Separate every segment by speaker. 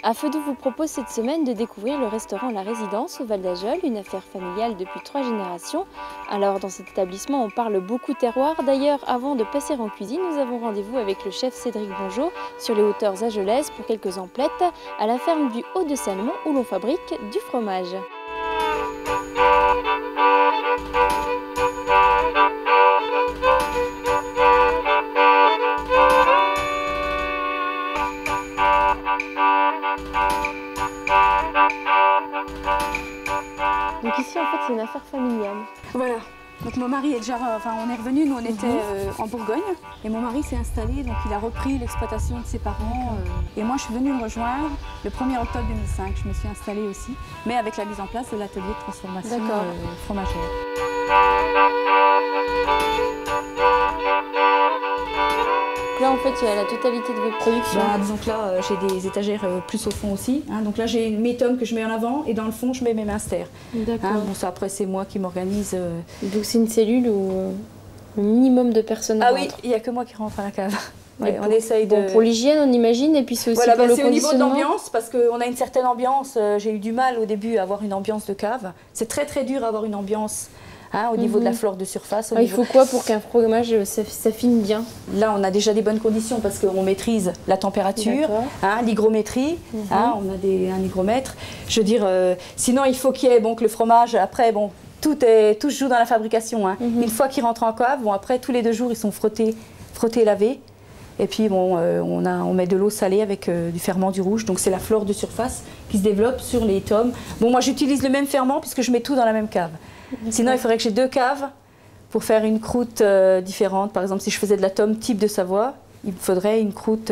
Speaker 1: Afedou vous propose cette semaine de découvrir le restaurant La Résidence au Val d'Ajol, une affaire familiale depuis 3 générations. Alors dans cet établissement on parle beaucoup terroir. D'ailleurs avant de passer en cuisine, nous avons rendez-vous avec le chef Cédric Bonjot sur les hauteurs ajolaises pour quelques emplettes à la ferme du Haut de Salmon où l'on fabrique du fromage. Donc ici en fait c'est une affaire familiale.
Speaker 2: Voilà. Donc mon mari est déjà, on est revenu, nous on était en Bourgogne et mon mari s'est installé, donc il a repris l'exploitation de ses parents et moi je suis venue le rejoindre le 1er octobre 2005, je me suis installée aussi, mais avec la mise en place de l'atelier de transformation fromagère.
Speaker 1: Là en fait il y a la totalité de votre production.
Speaker 2: Disons que là j'ai des étagères plus au fond aussi, donc là j'ai mes tomes que je mets en avant et dans le fond je mets mes minsters.
Speaker 1: D'accord.
Speaker 2: Bon ça après c'est moi qui m'organise.
Speaker 1: Donc c'est une cellule où un minimum de personnes rentrent.
Speaker 2: Oui, il n'y a que moi qui rentre à la cave. Ouais, on essaye de...
Speaker 1: pour l'hygiène on imagine et puis c'est aussi pour le
Speaker 2: c'est au niveau de
Speaker 1: conditionnement.
Speaker 2: l'ambiance parce qu'on a une certaine ambiance. J'ai eu du mal au début à avoir une ambiance de cave. C'est très dur à avoir une ambiance. Au niveau de la flore de surface.
Speaker 1: Il faut quoi pour qu'un fromage s'affine bien?
Speaker 2: Là, on a déjà des bonnes conditions parce qu'on maîtrise la température, l'hygrométrie, on a un hygromètre. Je veux dire, sinon il faut qu'il y ait que le fromage, après, tout se joue dans la fabrication. Une fois qu'il rentre en cave, après, tous les 2 jours, ils sont frottés, lavés. Et puis, on met de l'eau salée avec du ferment du rouge. Donc, c'est la flore de surface qui se développe sur les tomes. Moi, j'utilise le même ferment puisque je mets tout dans la même cave. Sinon, il faudrait que j'ai 2 caves pour faire une croûte différente. Par exemple, si je faisais de la tome type de Savoie, il me faudrait une croûte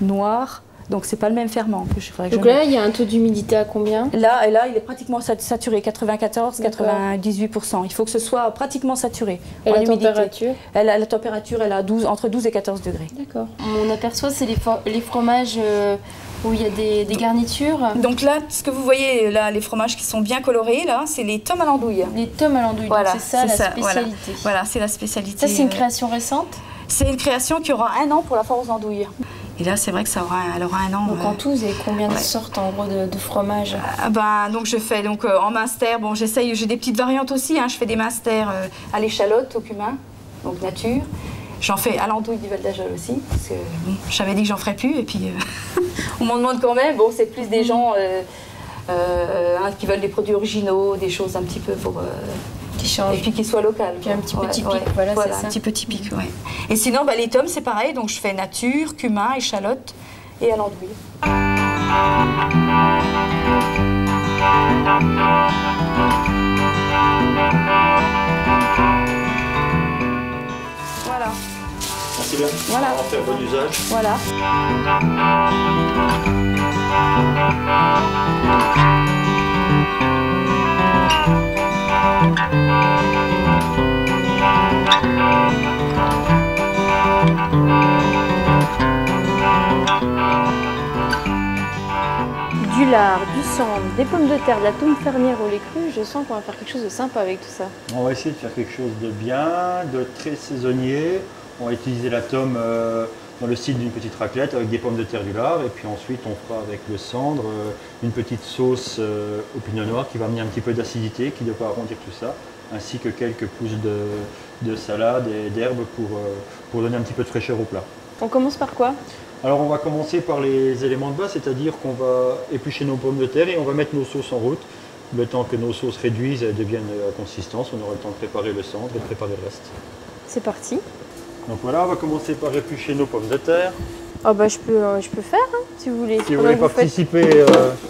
Speaker 2: noire. Donc, c'est pas le même ferment.
Speaker 1: Donc là, il y a un taux d'humidité à combien?
Speaker 2: Là, il est pratiquement saturé, 94-98%. Il faut que ce soit pratiquement saturé.
Speaker 1: Et la température?
Speaker 2: La température, elle a entre 12 et 14 degrés.
Speaker 1: D'accord. On aperçoit, c'est les fromages où il y a des garnitures.
Speaker 2: Donc là, ce que vous voyez, là, les fromages qui sont bien colorés, là, c'est les tomes à l'andouille.
Speaker 1: Les tomes à l'andouille, c'est ça la spécialité.
Speaker 2: Voilà, c'est la spécialité.
Speaker 1: Ça, c'est une création récente?
Speaker 2: C'est une création qui aura 1 an pour la foire aux andouilles. Et là, c'est vrai que elle aura 1 an.
Speaker 1: Donc en tout, vous avez combien de sortes en gros de fromage?
Speaker 2: Donc je fais en minster, j'essaye, j'ai des petites variantes aussi. Je fais des minsters à l'échalote, au cumin, donc nature. J'en fais à l'andouille du Val d'Ajol aussi, parce que j'avais dit que j'en ferais plus, et puis on m'en demande quand même. C'est plus des gens qui veulent des produits originaux, des choses un petit peu pour...
Speaker 1: qui changent.
Speaker 2: Et puis qui soient locales.
Speaker 1: Qui est un petit peu typique, voilà c'est ça.
Speaker 2: Un petit peu typique, Et sinon, les tomes, c'est pareil, donc je fais nature, cumin, échalote et à l'andouille. Voilà.
Speaker 3: Merci bien.
Speaker 2: Voilà.
Speaker 3: On va faire bon usage.
Speaker 2: Voilà.
Speaker 1: Du lard, du cendre, des pommes de terre, de la tome fermière au lait cru, je sens qu'on va faire quelque chose de sympa avec tout ça.
Speaker 3: On va essayer de faire quelque chose de bien, de très saisonnier. On va utiliser la tome dans le style d'une petite raclette avec des pommes de terre, du lard, et puis ensuite on fera avec le cendre une petite sauce au pinot noir qui va amener un petit peu d'acidité, qui devra arrondir tout ça, ainsi que quelques pousses de salade et d'herbes pour donner un petit peu de fraîcheur au plat.
Speaker 1: On commence par quoi?
Speaker 3: Alors on va commencer par les éléments de base, c'est-à-dire qu'on va éplucher nos pommes de terre et on va mettre nos sauces en route. Le temps que nos sauces réduisent et deviennent à consistance, on aura le temps de préparer le cendre et de préparer le reste.
Speaker 1: C'est parti.
Speaker 3: Donc voilà, on va commencer par éplucher nos pommes de terre.
Speaker 1: Oh je peux faire si vous voulez.
Speaker 3: Si vous voulez participer,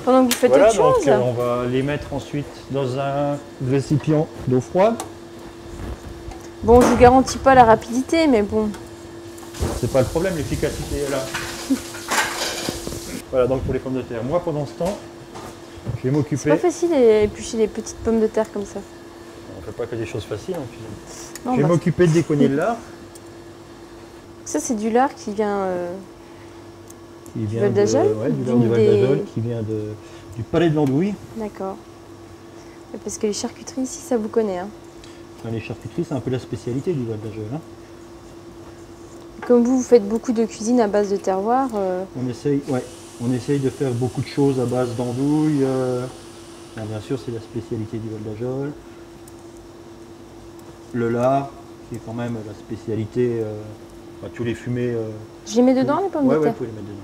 Speaker 1: pendant que vous faites
Speaker 3: voilà,
Speaker 1: autre chose.
Speaker 3: donc, on va les mettre ensuite dans un récipient d'eau froide.
Speaker 1: Bon, je vous garantis pas la rapidité, mais bon.
Speaker 3: C'est pas le problème, l'efficacité est là. Voilà, donc pour les pommes de terre. Moi, pendant ce temps, je vais m'occuper...
Speaker 1: C'est pas facile d'éplucher les petites pommes de terre comme ça.
Speaker 3: On ne fait pas que des choses faciles en cuisine.
Speaker 1: Non,
Speaker 3: je vais m'occuper de décogner le lard.
Speaker 1: Ça, c'est du lard qui vient...
Speaker 3: du
Speaker 1: Val d'Ajol,
Speaker 3: du lard du Val d'Ajol, qui vient du palais de l'Andouille.
Speaker 1: D'accord. Parce que les charcuteries ici, ça vous connaît.
Speaker 3: Les charcuteries, c'est un peu la spécialité du Val d'Ajol.
Speaker 1: Comme vous faites beaucoup de cuisine à base de terroir.
Speaker 3: On essaye, ouais, On essaye de faire beaucoup de choses à base d'andouille. Bien sûr, c'est la spécialité du Val d'Ajol. Le lard, qui est quand même la spécialité. Tous les fumés.
Speaker 1: Je les mets dedans, les pommes de terre?
Speaker 3: Oui, vous pouvez les mettre dedans.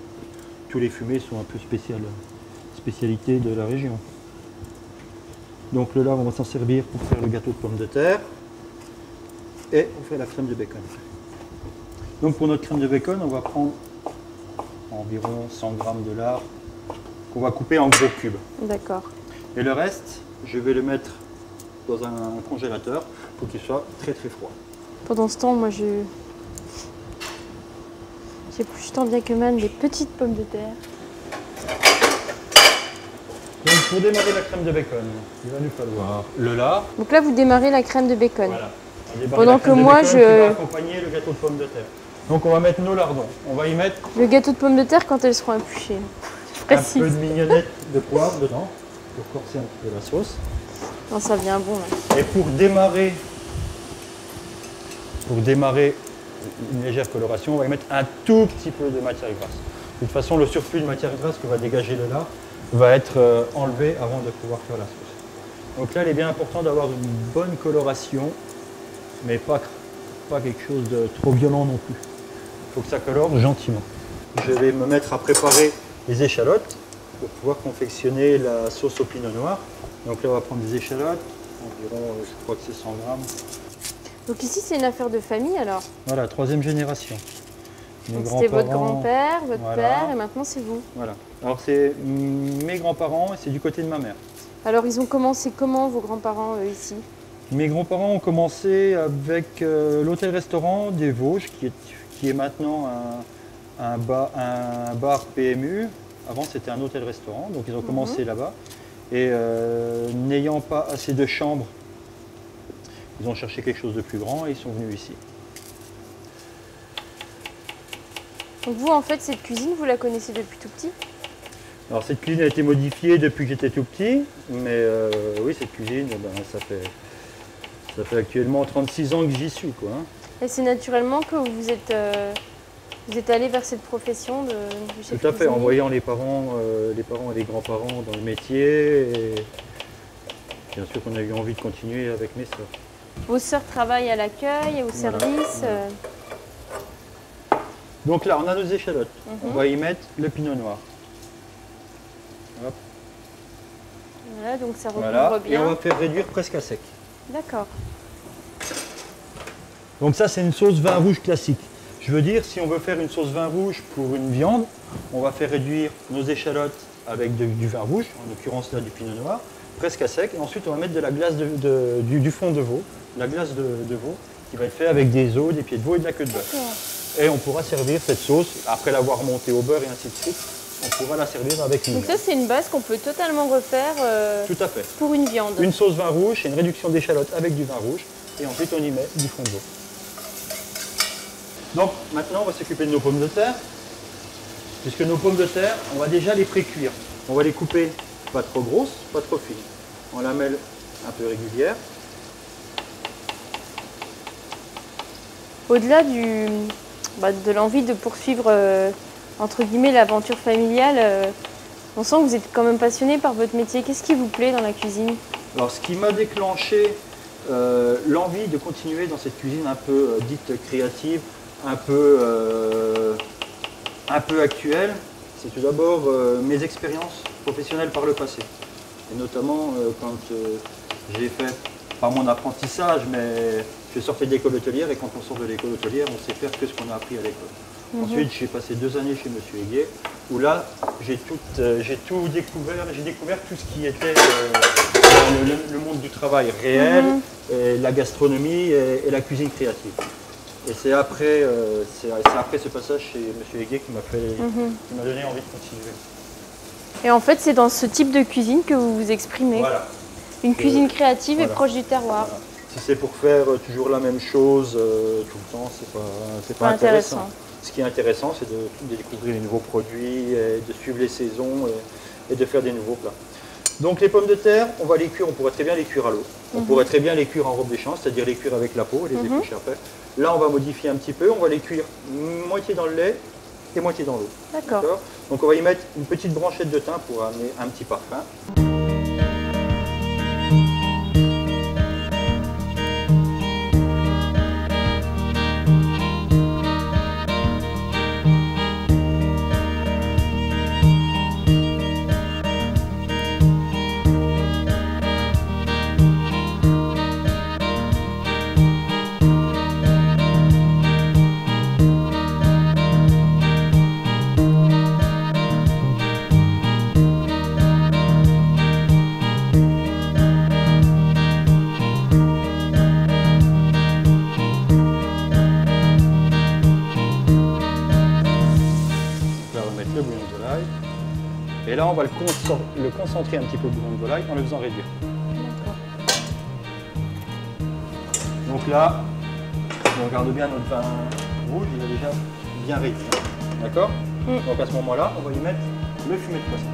Speaker 3: Tous les fumés sont un peu spécialité de la région. Donc le lard, on va s'en servir pour faire le gâteau de pommes de terre. Et on fait la crème de bacon. Donc pour notre crème de bacon, on va prendre environ 100 g de lard qu'on va couper en gros cubes.
Speaker 1: D'accord.
Speaker 3: Et le reste, je vais le mettre dans un congélateur pour qu'il soit très très froid.
Speaker 1: Pendant ce temps, moi j'épluche tant bien que mal des petites pommes de terre.
Speaker 3: Donc pour démarrer la crème de bacon, il va nous falloir le lard.
Speaker 1: Donc là, vous démarrez la crème de bacon.
Speaker 3: Voilà.
Speaker 1: Pendant que moi,
Speaker 3: qui va accompagner le gâteau de pommes de terre. Donc on va mettre nos lardons. On va y mettre
Speaker 1: le gâteau de pommes de terre quand elles seront épluchées.
Speaker 3: un peu de mignonnette de poivre dedans pour corser un petit peu la sauce.
Speaker 1: Non, ça vient bon là.
Speaker 3: Et pour démarrer une légère coloration, on va y mettre un tout petit peu de matière grasse. De toute façon, le surplus de matière grasse que va dégager le lard va être enlevé avant de pouvoir faire la sauce. Donc là, il est bien important d'avoir une bonne coloration, mais pas quelque chose de trop violent non plus. Il faut que ça colore gentiment. Je vais me mettre à préparer les échalotes pour pouvoir confectionner la sauce au pinot noir. Donc là, on va prendre des échalotes, environ, je crois que c'est 100 grammes.
Speaker 1: Donc ici, c'est une affaire de famille alors?
Speaker 3: Voilà, 3e génération.
Speaker 1: C'était votre grand-père, votre père, et maintenant c'est vous.
Speaker 3: Voilà. Alors c'est mes grands-parents et c'est du côté de ma mère.
Speaker 1: Alors ils ont commencé comment, vos grands-parents, ici?
Speaker 3: Mes grands-parents ont commencé avec l'hôtel-restaurant des Vosges, qui est maintenant un bar PMU. Avant, c'était un hôtel-restaurant, donc ils ont commencé là-bas. Et n'ayant pas assez de chambres, ils ont cherché quelque chose de plus grand et ils sont venus ici.
Speaker 1: Donc vous, en fait, cette cuisine, vous la connaissez depuis tout petit?
Speaker 3: Alors cette cuisine a été modifiée depuis que j'étais tout petit, mais oui, cette cuisine, ça fait actuellement 36 ans que j'y suis, quoi.
Speaker 1: Et c'est naturellement que vous êtes allé vers cette profession de chef
Speaker 3: Tout à fait,
Speaker 1: cuisinier?
Speaker 3: en voyant les parents et les grands-parents dans le métier, et bien sûr qu'on a eu envie de continuer avec mes sœurs.
Speaker 1: Vos sœurs travaillent à l'accueil et au service.
Speaker 3: Donc là, on a nos échalotes. On va y mettre le pinot noir. Hop.
Speaker 1: Voilà, donc ça recouvre bien.
Speaker 3: Et on va faire réduire presque à sec.
Speaker 1: D'accord.
Speaker 3: Donc ça, c'est une sauce vin rouge classique. Je veux dire, si on veut faire une sauce vin rouge pour une viande, on va faire réduire nos échalotes avec du vin rouge, en l'occurrence là du pinot noir, presque à sec. Et ensuite, on va mettre de la glace du fond de veau, la glace de veau, qui va être fait avec des os, des pieds de veau et de la queue de bœuf. Et on pourra servir cette sauce, après l'avoir montée au beurre et ainsi de suite, on pourra la servir avec une
Speaker 1: Donc
Speaker 3: viande.
Speaker 1: ça, c'est une base qu'on peut totalement refaire
Speaker 3: Tout à fait.
Speaker 1: pour une viande.
Speaker 3: Une sauce vin rouge, c'est une réduction d'échalotes avec du vin rouge. Et ensuite, on y met du fond de veau. Donc maintenant, on va s'occuper de nos pommes de terre. Puisque nos pommes de terre, on va déjà les pré-cuire. On va les couper pas trop grosses, pas trop fines. On la mêle un peu régulière.
Speaker 1: Au-delà de l'envie de poursuivre, entre guillemets, l'aventure familiale, on sent que vous êtes quand même passionné par votre métier. Qu'est-ce qui vous plaît dans la cuisine?
Speaker 3: Alors, ce qui m'a déclenché l'envie de continuer dans cette cuisine un peu dite créative, un peu actuelle, c'est tout d'abord mes expériences professionnelles par le passé. Et notamment quand j'ai fait, pas mon apprentissage, mais je sortais de l'école hôtelière, et quand on sort de l'école hôtelière, on sait faire que ce qu'on a appris à l'école. Ensuite, j'ai passé 2 années chez M. Héguier, où là, j'ai tout découvert, j'ai découvert tout ce qui était le monde du travail réel, et la gastronomie et la cuisine créative. Et c'est après ce passage chez M. Héguier qui m'a donné envie de continuer.
Speaker 1: Et en fait, c'est dans ce type de cuisine que vous vous exprimez.
Speaker 3: Voilà.
Speaker 1: Une cuisine créative et proche du terroir.
Speaker 3: Voilà. Si c'est pour faire toujours la même chose tout le temps, c'est pas intéressant. Ce qui est intéressant, c'est de découvrir les nouveaux produits, et de suivre les saisons et de faire des nouveaux plats. Donc les pommes de terre, on va les cuire, on pourrait très bien les cuire à l'eau. On pourrait très bien les cuire en robe des champs, c'est-à-dire les cuire avec la peau et les éplucher après. Là, on va modifier un petit peu, on va les cuire moitié dans le lait et moitié dans l'eau.
Speaker 1: D'accord.
Speaker 3: Donc on va y mettre une petite branchette de thym pour amener un petit parfum. Et là, on va le concentrer un petit peu le bouillon de volaille en le faisant réduire. Donc là, on regarde bien notre vin rouge, il est déjà bien réduit. D'accord? Donc à ce moment-là, on va y mettre le fumet de poisson.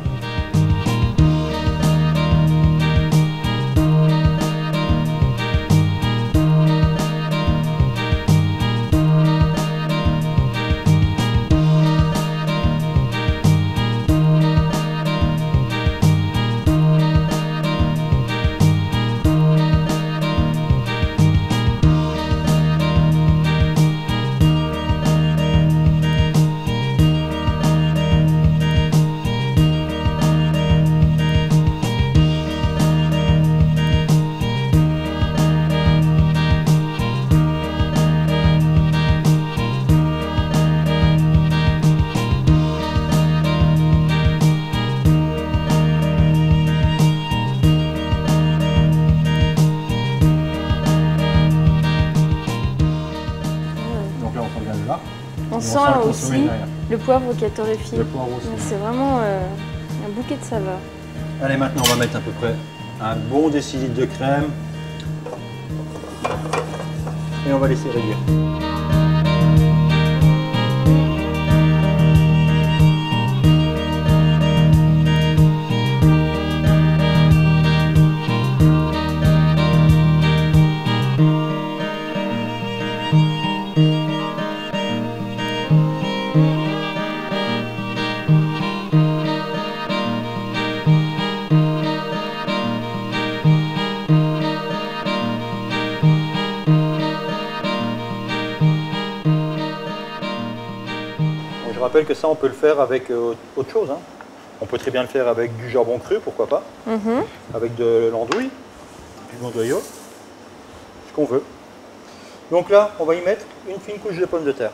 Speaker 1: On sent aussi le poivre qui a torréfié.
Speaker 3: Le poivre aussi.
Speaker 1: C'est vraiment un bouquet de saveurs.
Speaker 3: Allez, maintenant on va mettre à peu près un bon décilitre de crème. Et on va laisser réduire. Je rappelle que ça, on peut le faire avec autre chose. Hein. On peut très bien le faire avec du jambon cru, pourquoi pas, avec de l'andouille, du gondoyau, ce qu'on veut. Donc là, on va y mettre une fine couche de pommes de terre.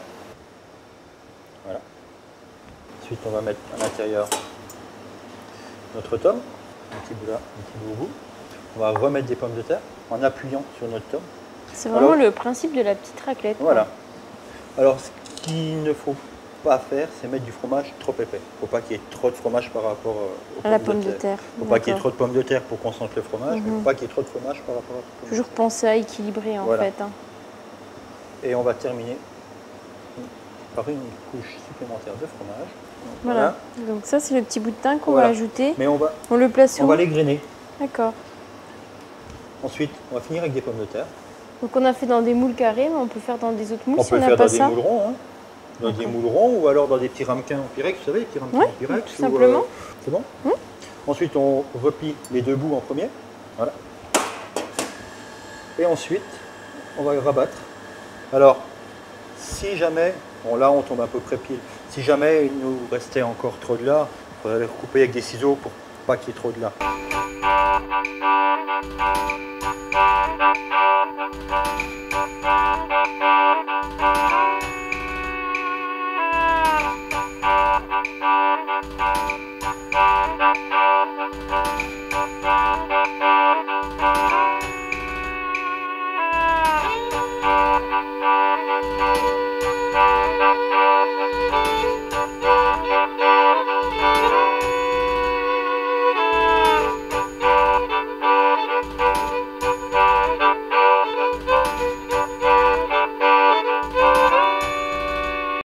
Speaker 3: Voilà. Ensuite, on va mettre à l'intérieur notre tome, un petit bout là, un petit bout au bout. On va remettre des pommes de terre en appuyant sur notre tome.
Speaker 1: C'est vraiment le principe de la petite raclette.
Speaker 3: Voilà. Alors, ce qu'il ne faut pas faire, c'est mettre du fromage trop épais. Il ne faut pas qu'il y ait trop de fromage par rapport aux
Speaker 1: à la pomme de terre.
Speaker 3: Il ne faut pas qu'il y ait trop de pommes de terre pour concentre le fromage, mais il ne faut pas qu'il y ait trop de fromage par rapport à
Speaker 1: Toujours penser à équilibrer en fait. Hein.
Speaker 3: Et on va terminer par une couche supplémentaire de fromage.
Speaker 1: Voilà. Donc ça, c'est le petit bout de thym qu'on va ajouter.
Speaker 3: Mais
Speaker 1: on le place où?
Speaker 3: On va l'égrainer.
Speaker 1: D'accord.
Speaker 3: Ensuite, on va finir avec des pommes de terre.
Speaker 1: Donc on a fait dans des moules carrés, mais on peut faire dans des autres moules
Speaker 3: on
Speaker 1: si
Speaker 3: peut
Speaker 1: on n'a
Speaker 3: faire
Speaker 1: pas
Speaker 3: dans
Speaker 1: ça.
Speaker 3: Des moules ronds, hein. Dans des moules ronds ou alors dans des petits ramequins en pyrex, vous savez, les petits ramequins en pyrex.
Speaker 1: Tout simplement.
Speaker 3: C'est bon. Ensuite, on replie les deux bouts en premier. Voilà. Et ensuite, on va rabattre. Alors, si jamais, bon là on tombe à peu près pile, si jamais il nous restait encore trop de lard, il faudrait le couper avec des ciseaux pour pas qu'il y ait trop de lard.